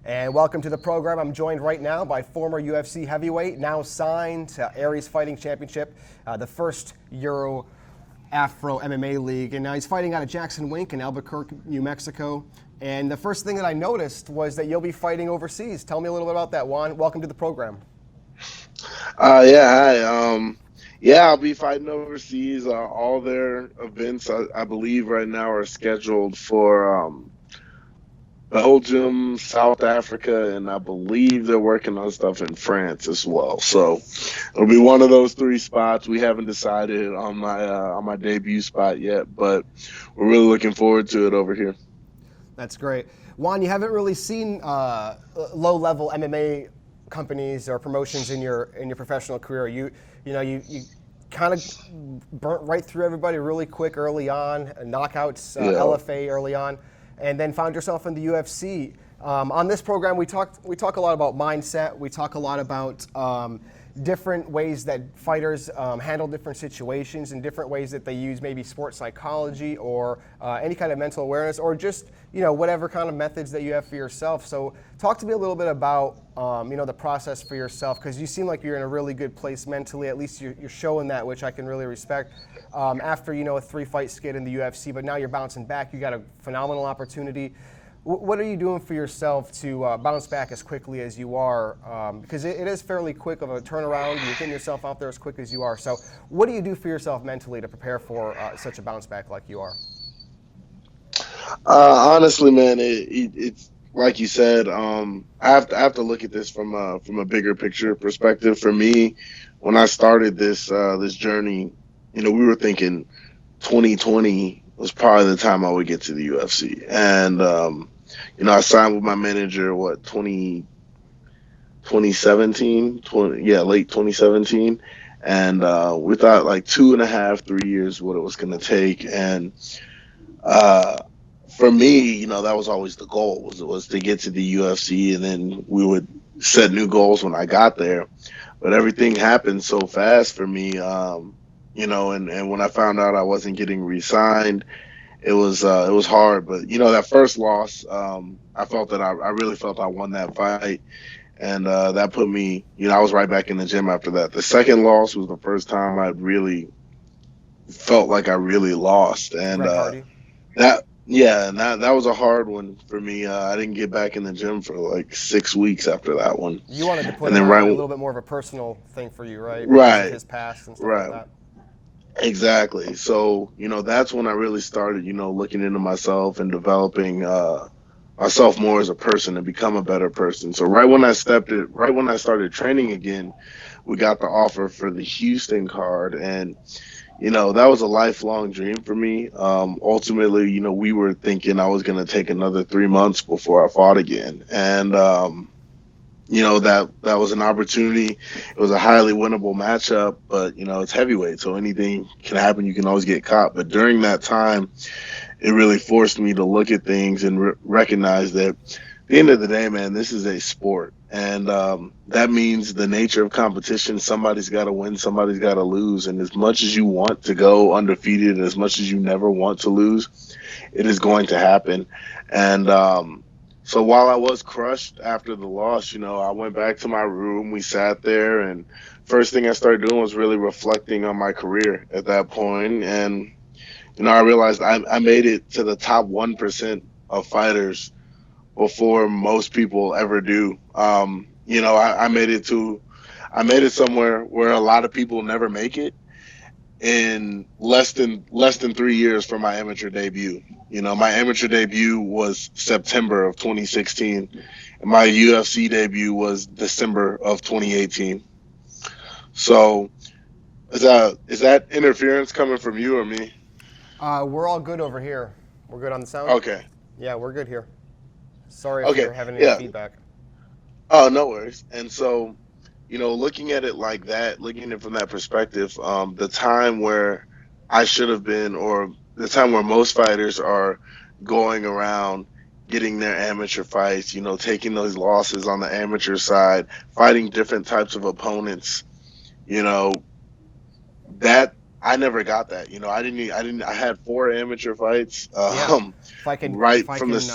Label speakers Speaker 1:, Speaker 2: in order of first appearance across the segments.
Speaker 1: And welcome to the program. I'm joined right now by former UFC heavyweight, now signed to ARES Fighting Championship, the first Euro Afro MMA league. And now he's fighting out of Jackson Wink in Albuquerque, New Mexico. And the first thing that I noticed was that you'll be fighting overseas. Tell me a little bit about that, Juan. Welcome to the program.
Speaker 2: Hi. I'll be fighting overseas. All their events, I believe, right now are scheduled for Belgium, South Africa, and I believe they're working on stuff in France as well. So it'll be one of those three spots. We haven't decided on my debut spot yet, but we're really looking forward to it over here.
Speaker 1: That's great. Juan, you haven't really seen low-level MMA companies or promotions in your professional career. You kind of burnt right through everybody really quick early on, knockouts, LFA early on, and then found yourself in the UFC. On this program, we talk a lot about mindset. We talk a lot about different ways that fighters handle different situations and different ways that they use maybe sports psychology or any kind of mental awareness or just whatever kind of methods that you have for yourself. So talk to me a little bit about the process for yourself, because you seem like you're in a really good place mentally. At least you're showing that, which I can really respect. After a 3-fight skid in the UFC, but now you're bouncing back. You got a phenomenal opportunity. What are you doing for yourself to bounce back as quickly as you are? Because it is fairly quick of a turnaround. You're getting yourself out there as quick as you are. So what do you do for yourself mentally to prepare for such a bounce back like you are?
Speaker 2: Honestly, man, it's like you said. I have to look at this from a bigger picture perspective. For me, when I started this journey, we were thinking 2020 was probably the time I would get to the UFC, and I signed with my manager, 2017, late 2017. And we thought like 2.5, 3 years what it was going to take. And for me, that was always the goal, was to get to the UFC, and then we would set new goals when I got there. But everything happened so fast for me, and when I found out I wasn't getting re-signed, it was hard. But that first loss, I felt that I really felt I won that fight, and that put me, I was right back in the gym after that. The second loss was the first time I really felt like I really lost, and that was a hard one for me. I didn't get back in the gym for like 6 weeks after that one.
Speaker 1: You wanted to put it on a little bit more of a personal thing for you, right? Because
Speaker 2: Right.
Speaker 1: of his past and stuff like that.
Speaker 2: Exactly. So, that's when I really started, looking into myself and developing myself more as a person and become a better person. So right when I started training again, we got the offer for the Houston card, and that was a lifelong dream for me. Ultimately, we were thinking I was going to take another 3 months before I fought again. And that was an opportunity. It was a highly winnable matchup, but it's heavyweight, so anything can happen. You can always get caught. But during that time, it really forced me to look at things and recognize that at the end of the day, man, this is a sport, and that means the nature of competition. Somebody's got to win, somebody's got to lose, and as much as you want to go undefeated, and as much as you never want to lose, it is going to happen. And so while I was crushed after the loss, I went back to my room. We sat there, and first thing I started doing was really reflecting on my career at that point. And, I realized I made it to the top 1% of fighters before most people ever do. I made it somewhere where a lot of people never make it in less than 3 years from my amateur debut. My amateur debut was September of 2016, and my UFC debut was December of 2018. So, is that interference coming from you or me?
Speaker 1: We're all good over here. We're good on the sound?
Speaker 2: Okay.
Speaker 1: Yeah, we're good here. Sorry if you're having any feedback.
Speaker 2: Oh, no worries. And so, looking at it like that, looking at it from that perspective, the time where I should have been, or the time where most fighters are going around getting their amateur fights, taking those losses on the amateur side, fighting different types of opponents, that I never got that. I had 4 amateur fights.
Speaker 1: If I can
Speaker 2: from this.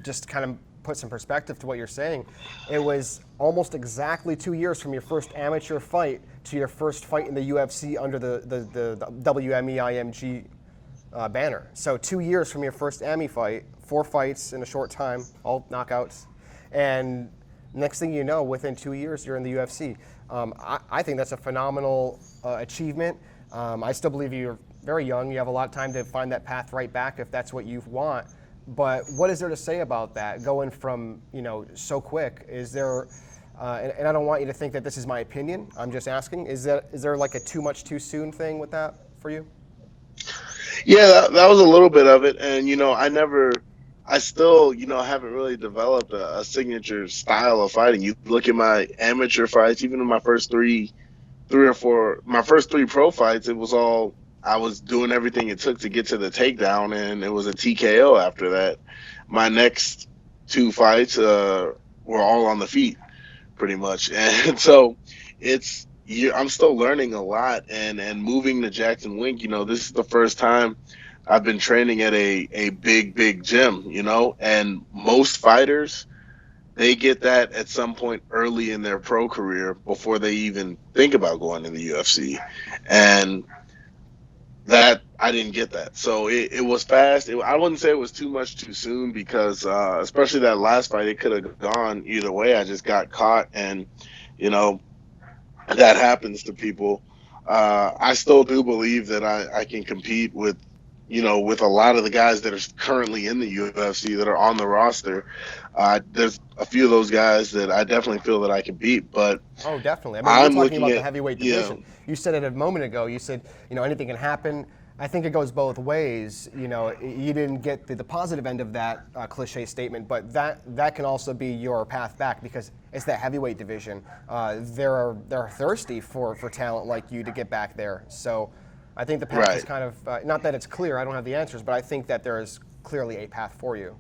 Speaker 1: just kind of put some perspective to what you're saying, it was almost exactly 2 years from your first amateur fight to your first fight in the UFC under the WME IMG banner. So 2 years from your first AMI fight, 4 fights in a short time, all knockouts, and next thing you know, within 2 years, you're in the UFC. I think that's a phenomenal achievement. I still believe you're very young. You have a lot of time to find that path right back if that's what you want. But what is there to say about that, going from, so quick? Is there, and I don't want you to think that this is my opinion, I'm just asking, is there like a too much too soon thing with that for you?
Speaker 2: Yeah, that was a little bit of it. And, I still, haven't really developed a signature style of fighting. You look at my amateur fights, even in my first my first 3 pro fights, it was all, I was doing everything it took to get to the takedown, and it was a TKO after that. My next 2 fights were all on the feet, pretty much. And so I'm still learning a lot, and moving to Jackson Wink, this is the first time I've been training at a big gym, and most fighters, they get that at some point early in their pro career before they even think about going to the UFC. And that, I didn't get that. So it was fast. I wouldn't say it was too much too soon, because especially that last fight, it could have gone either way. I just got caught, and, that happens to people. I still do believe that I can compete with a lot of the guys that are currently in the UFC that are on the roster. There's a few of those guys that I definitely feel that I can beat, but
Speaker 1: Oh, definitely. I mean,
Speaker 2: I'm
Speaker 1: we're talking
Speaker 2: looking
Speaker 1: about the
Speaker 2: at,
Speaker 1: heavyweight division. You said it a moment ago. You said, anything can happen. I think it goes both ways. You didn't get the positive end of that cliche statement, but that can also be your path back, because it's that heavyweight division. They're thirsty for talent like you to get back there. So I think the path is
Speaker 2: right.
Speaker 1: kind of, not that it's clear, I don't have the answers, but I think that there is clearly a path for you.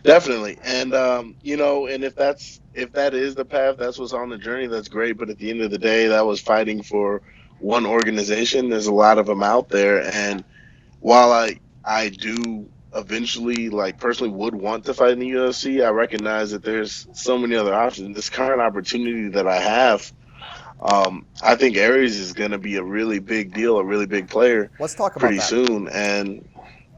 Speaker 2: Definitely. And and if that is the path, that's what's on the journey, that's great. But at the end of the day, that was fighting for one organization. There's a lot of them out there. And while I do eventually, like, personally would want to fight in the UFC, I recognize that there's so many other options. This current opportunity that I have, I think ARES is going to be a really big deal, a really big player
Speaker 1: Let's talk about
Speaker 2: pretty
Speaker 1: that.
Speaker 2: soon. And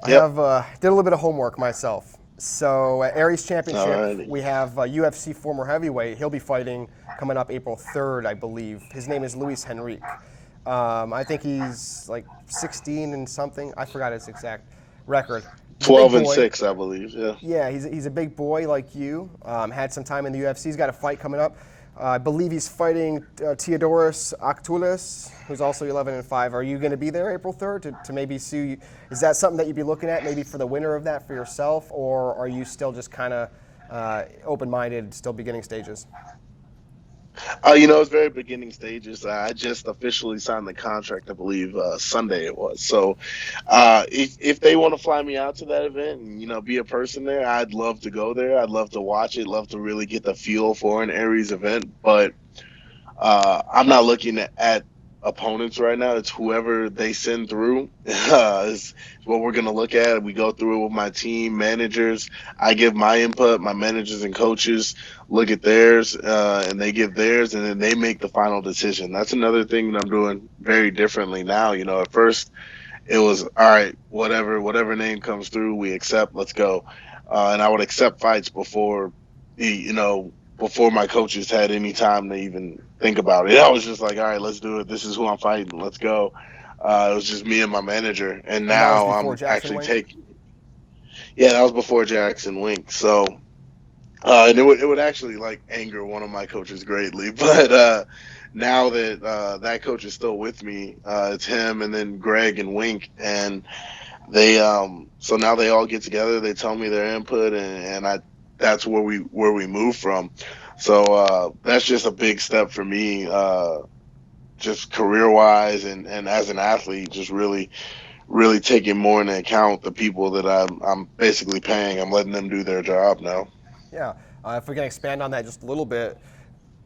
Speaker 1: I
Speaker 2: yep.
Speaker 1: have did a little bit of homework myself. So at ARES Championship,
Speaker 2: Alrighty.
Speaker 1: we have UFC former heavyweight. He'll be fighting coming up April 3rd, I believe. His name is Luis Henrique. I think he's like 16 and something. I forgot his exact record. He's a big
Speaker 2: 12 and
Speaker 1: boy.
Speaker 2: 6, I believe. Yeah.
Speaker 1: Yeah, he's a big boy like you. Had some time in the UFC. He's got a fight coming up. I believe he's fighting Theodoros Aktulis, who's also 11 and 5. Are you going to be there April 3rd to maybe see? Is that something that you'd be looking at maybe for the winner of that for yourself, or are you still just kind of open-minded, still beginning stages?
Speaker 2: It's very beginning stages. I just officially signed the contract, I believe, Sunday it was. So, if they want to fly me out to that event and, be a person there, I'd love to go there. I'd love to watch it, love to really get the feel for an ARES event. But I'm not looking at opponents right now. It's whoever they send through is what we're going to look at. We go through it with my team, managers. I give my input, my managers and coaches look at theirs, and they give theirs, and then they make the final decision. That's another thing that I'm doing very differently now. At first it was, all right, whatever name comes through, we accept, let's go. And I would accept fights before before my coaches had any time to even think about it. I was just like, all right, let's do it. This is who I'm fighting. Let's go. It was just me and my manager. And
Speaker 1: And that was
Speaker 2: now
Speaker 1: before
Speaker 2: I'm
Speaker 1: Jackson
Speaker 2: actually
Speaker 1: Wink?
Speaker 2: yeah, that was before Jackson Wink. So, and it would actually, like, anger one of my coaches greatly. But now that that coach is still with me, it's him and then Greg and Wink. And they, so now they all get together. They tell me their input, and that's where we move from. So that's just a big step for me, just career wise and as an athlete, just really taking more into account the people that I'm basically paying. I'm letting them do their job now.
Speaker 1: Yeah. If we can expand on that just a little bit,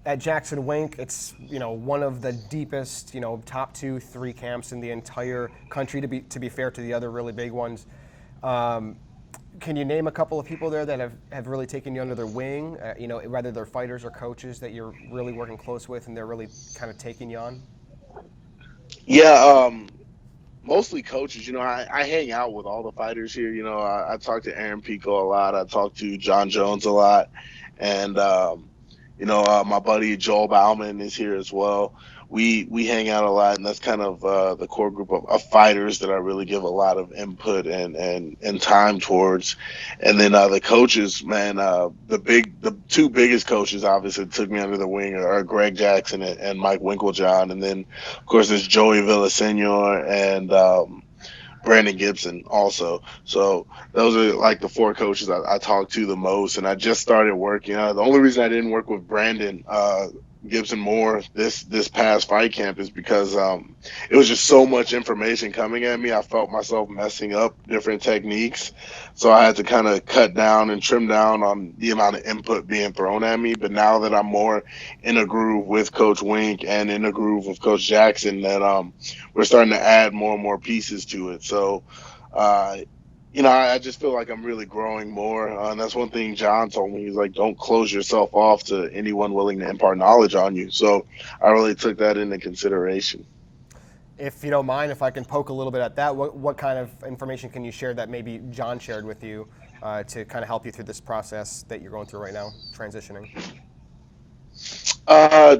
Speaker 1: at Jackson Wink, it's one of the deepest, top 2, 3 camps in the entire country. To be fair to the other really big ones, Can you name a couple of people there that have really taken you under their wing? Whether they're fighters or coaches that you're really working close with, and they're really kind of taking you on.
Speaker 2: Yeah, mostly coaches. I hang out with all the fighters here. I talk to Aaron Pico a lot. I talk to John Jones a lot, and my buddy Joel Bauman is here as well. We hang out a lot, and that's kind of the core group of fighters that I really give a lot of input and time towards. And then the coaches, man, the two biggest coaches obviously that took me under the wing are Greg Jackson and Mike Winklejohn, and then of course there's Joey Villasenor and Brandon Gibson also. So those are like the four coaches I talk to the most. And I just started working. The only reason I didn't work with Brandon Gibson more this past fight camp is because it was just so much information coming at me. I felt myself messing up different techniques. So I had to kind of cut down and trim down on the amount of input being thrown at me. But now that I'm more in a groove with Coach Wink and in a groove with Coach Jackson, that we're starting to add more and more pieces to it. So, I just feel like I'm really growing more. And that's one thing John told me. He's like, don't close yourself off to anyone willing to impart knowledge on you. So I really took that into consideration.
Speaker 1: If you don't mind, if I can poke a little bit at that, what kind of information can you share that maybe John shared with you to kind of help you through this process that you're going through right now, transitioning?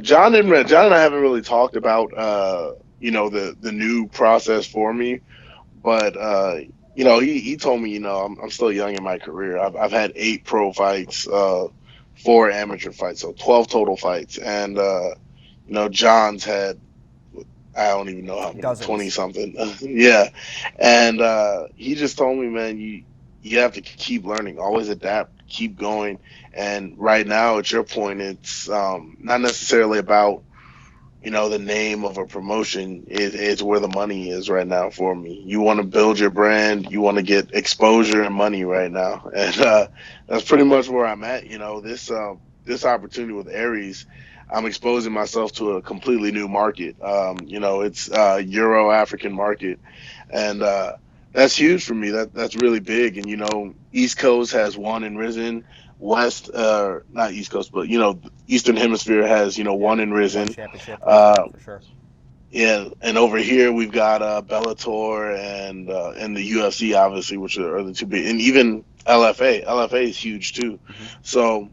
Speaker 2: John and I haven't really talked about, the new process for me, but he told me, I'm still young in my career. I've had 8 pro fights, 4 amateur fights, so 12 total fights. And, John's had, I don't even know how many, 20 something. Yeah. And he just told me, man, you have to keep learning, always adapt, keep going. And right now, at your point, it's not necessarily about, the name of a promotion. It's where the money is right now for me. You want to build your brand. You want to get exposure and money right now. And that's pretty much where I'm at. This opportunity with ARES, I'm exposing myself to a completely new market. It's Euro African market. And that's huge for me. That's really big. And, East Coast has won and risen. West, not East Coast, but Eastern Hemisphere has won and risen.
Speaker 1: Championship, for sure.
Speaker 2: Yeah, and over here we've got Bellator and the UFC, obviously, which are the two big, and even LFA. LFA is huge too.
Speaker 1: Mm-hmm.
Speaker 2: So,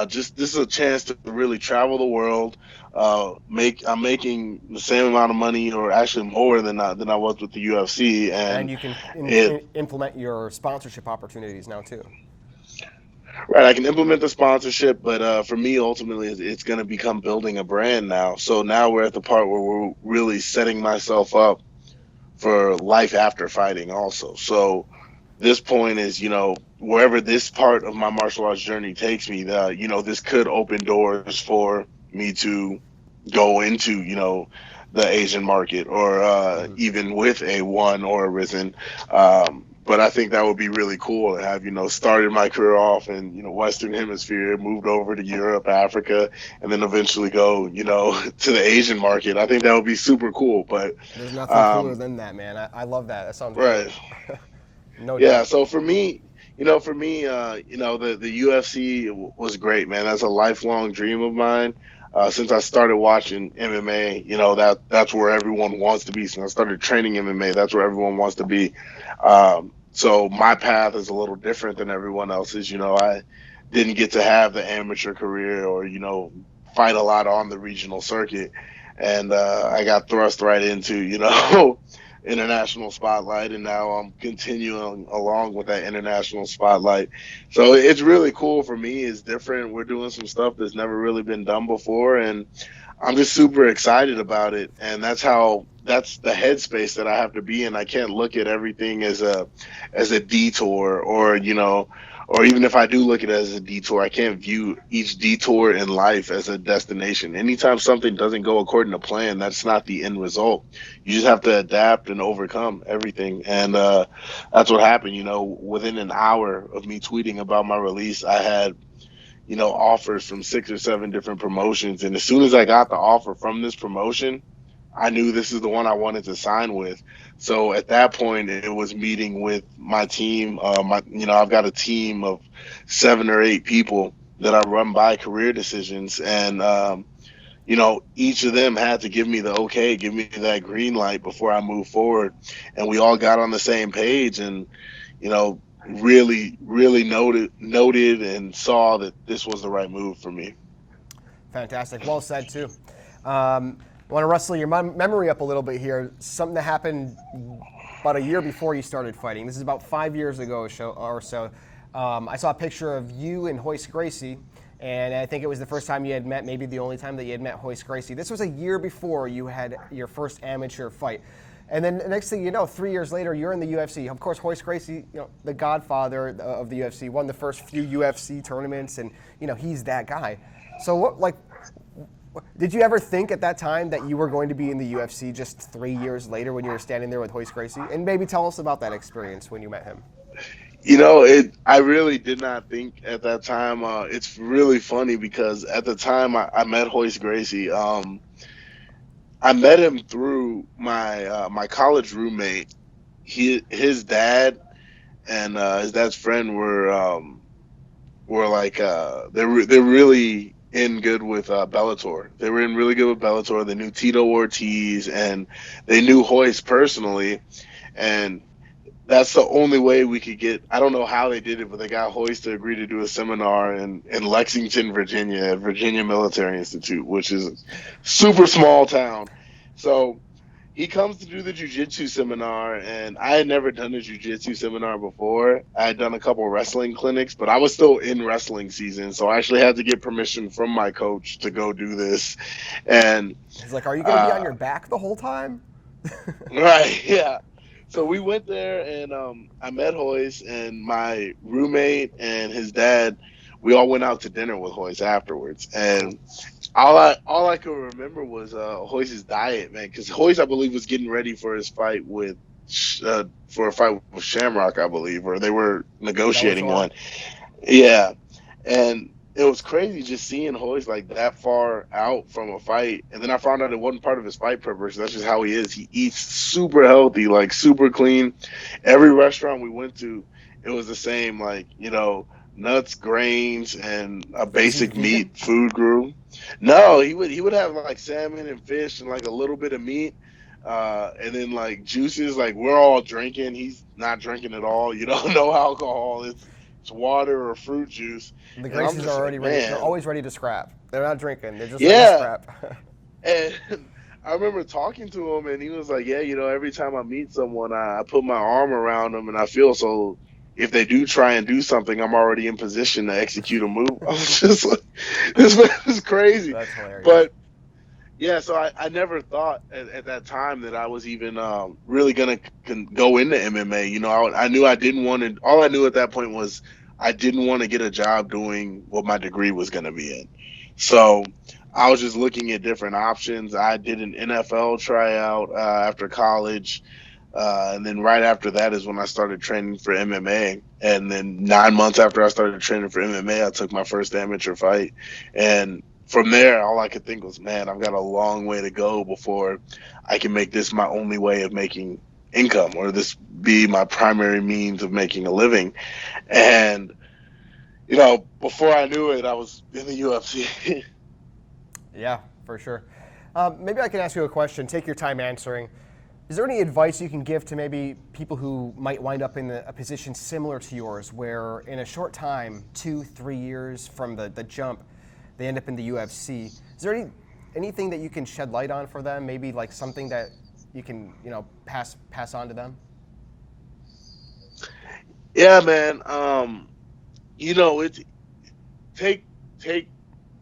Speaker 2: this is a chance to really travel the world. I'm making the same amount of money, or actually more than I was with the UFC,
Speaker 1: and you can implement your sponsorship opportunities now too.
Speaker 2: Right, I can implement the sponsorship, but for me, ultimately, it's going to become building a brand now. So now we're at the part where we're really setting myself up for life after fighting also. So this point is, wherever this part of my martial arts journey takes me, this could open doors for me to go into, the Asian market or even with a One or a Risen. But I think that would be really cool to have, started my career off in, Western Hemisphere, moved over to Europe, Africa, and then eventually go, to the Asian market. I think that would be super cool. But
Speaker 1: there's nothing cooler than that, man. I love that. That sounds
Speaker 2: right.
Speaker 1: No doubt.
Speaker 2: Yeah. So for me, the UFC was great, man. That's a lifelong dream of mine. Since I started watching MMA, that's where everyone wants to be. Since I started training MMA, that's where everyone wants to be. So my path is a little different than everyone else's. I didn't get to have the amateur career or, fight a lot on the regional circuit. And I got thrust right into, international spotlight, and now I'm continuing along with that international spotlight. So it's really cool for me. It's different. We're doing some stuff that's never really been done before, and I'm just super excited about it. And that's the headspace that I have to be in. I can't look at everything as a detour, or even if I do look at it as a detour, I can't view each detour in life as a destination. Anytime something doesn't go according to plan, that's not the end result. You just have to adapt and overcome everything. And that's what happened. Within an hour of me tweeting about my release, I had, offers from 6 or 7 different promotions. And as soon as I got the offer from this promotion, I knew this is the one I wanted to sign with. So at that point, it was meeting with my team. I've got a team of 7 or 8 people that I run by career decisions, and each of them had to give me the okay, give me that green light before I move forward, and we all got on the same page, and really, really noted and saw that this was the right move for me.
Speaker 1: Fantastic. Well said, too. I want to wrestle your memory up a little bit here. Something that happened about a year before you started fighting. This is about 5 years ago or so. I saw a picture of you and Royce Gracie, and I think it was the first time you had met, maybe the only time that you had met Royce Gracie. This was a year before you had your first amateur fight. And then the next thing you know, 3 years later, you're in the UFC. Of course, Royce Gracie, the godfather of the UFC, won the first few UFC tournaments, and he's that guy. So did you ever think at that time that you were going to be in the UFC just 3 years later when you were standing there with Royce Gracie? And maybe tell us about that experience when you met him.
Speaker 2: I really did not think at that time. It's really funny because at the time I met Royce Gracie. I met him through my college roommate. His dad and his dad's friend were like they're really in good with Bellator. They were in really good with Bellator. They knew Tito Ortiz and they knew Royce personally, and that's the only way we could get. I don't know how they did it, but they got Royce to agree to do a seminar in Lexington, Virginia, at Virginia Military Institute, which is a super small town. So he comes to do the jiu-jitsu seminar, and I had never done a jiu-jitsu seminar before. I had done a couple wrestling clinics, but I was still in wrestling season, so I actually had to get permission from my coach to go do this. And
Speaker 1: he's like, "Are you going to be on your back the whole time?"
Speaker 2: Right, yeah. So we went there, and I met Royce, and my roommate and his dad. We all went out to dinner with Royce afterwards, and all I could remember was Royce's diet, man, because Royce, I believe, was getting ready for his fight for a fight with Shamrock, I believe, or they were negotiating one. Yeah, and it was crazy just seeing Royce like that far out from a fight. And then I found out it wasn't part of his fight preparation. That's just how he is. He eats super healthy, like super clean. Every restaurant we went to, it was the same, like, nuts, grains, and a basic meat food group. No, he would have like salmon and fish and like a little bit of meat. And then like juices, like we're all drinking. He's not drinking at all. No alcohol. It's water or fruit juice.
Speaker 1: The Gracies are already ready. They're always ready to scrap. They're not drinking. They're just
Speaker 2: ready
Speaker 1: to scrap.
Speaker 2: And I remember talking to him, and he was like, "Yeah, every time I meet someone, I put my arm around them, and I feel so. If they do try and do something, I'm already in position to execute a move." I was just like, "This man is crazy."
Speaker 1: That's hilarious.
Speaker 2: But yeah, so I never thought at that time that I was even really gonna go into MMA. I knew I didn't want to. All I knew at that point was I didn't want to get a job doing what my degree was gonna be in. So I was just looking at different options. I did an NFL tryout after college, and then right after that is when I started training for MMA. And then 9 months after I started training for MMA, I took my first amateur fight, and from there, all I could think was, man, I've got a long way to go before I can make this my only way of making income, or this be my primary means of making a living. And, before I knew it, I was in the UFC.
Speaker 1: Yeah, for sure. Maybe I can ask you a question. Take your time answering. Is there any advice you can give to maybe people who might wind up in a position similar to yours, where in a short time, 2-3 years from the jump, they end up in the UFC? Is there anything that you can shed light on for them? Maybe like something that you can pass on to them?
Speaker 2: Yeah, man. It's take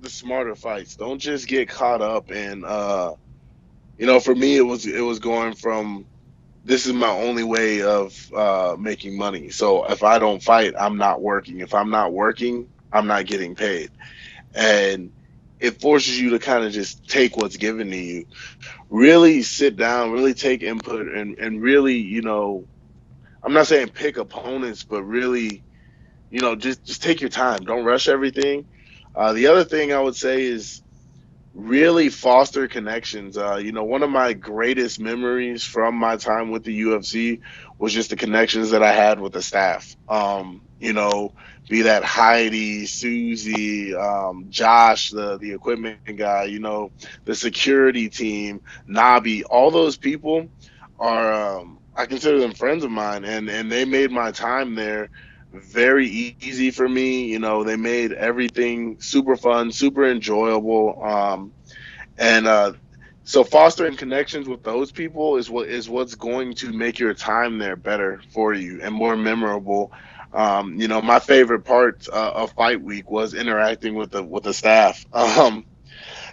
Speaker 2: the smarter fights. Don't just get caught up in. For me, it was going from, this is my only way of making money. So if I don't fight, I'm not working. If I'm not working, I'm not getting paid. And it forces you to kind of just take what's given to you, really sit down, really take input, and really, I'm not saying pick opponents, but really, just take your time. Don't rush everything. The other thing I would say is really foster connections. One of my greatest memories from my time with the UFC was just the connections that I had with the staff. Be that Heidi, Susie, Josh, the equipment guy, the security team, Nabi, all those people are, I consider them friends of mine, and they made my time there very easy for me. They made everything super fun, super enjoyable. And So fostering connections with those people is what's going to make your time there better for you and more memorable. My favorite part of fight week was interacting with the staff.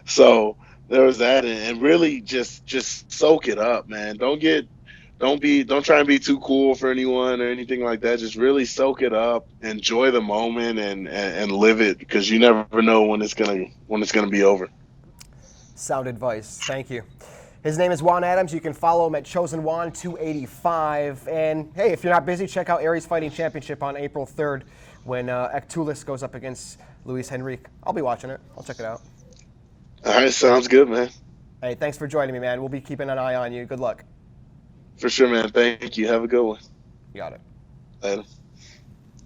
Speaker 2: So there was that, and really just soak it up, man. Don't try and be too cool for anyone or anything like that. Just really soak it up, enjoy the moment, and live it, because you never know when it's gonna be over.
Speaker 1: Sound advice. Thank you. His name is Juan Adams. You can follow him at ChosenJuan285. And hey, if you're not busy, check out ARES Fighting Championship on April 3rd when Ektulis goes up against Luis Henrique. I'll be watching it. I'll check it out.
Speaker 2: All right, sounds good, man.
Speaker 1: Hey, thanks for joining me, man. We'll be keeping an eye on you. Good luck.
Speaker 2: For sure, man. Thank you. Have a good one.
Speaker 1: You got it.
Speaker 2: Later.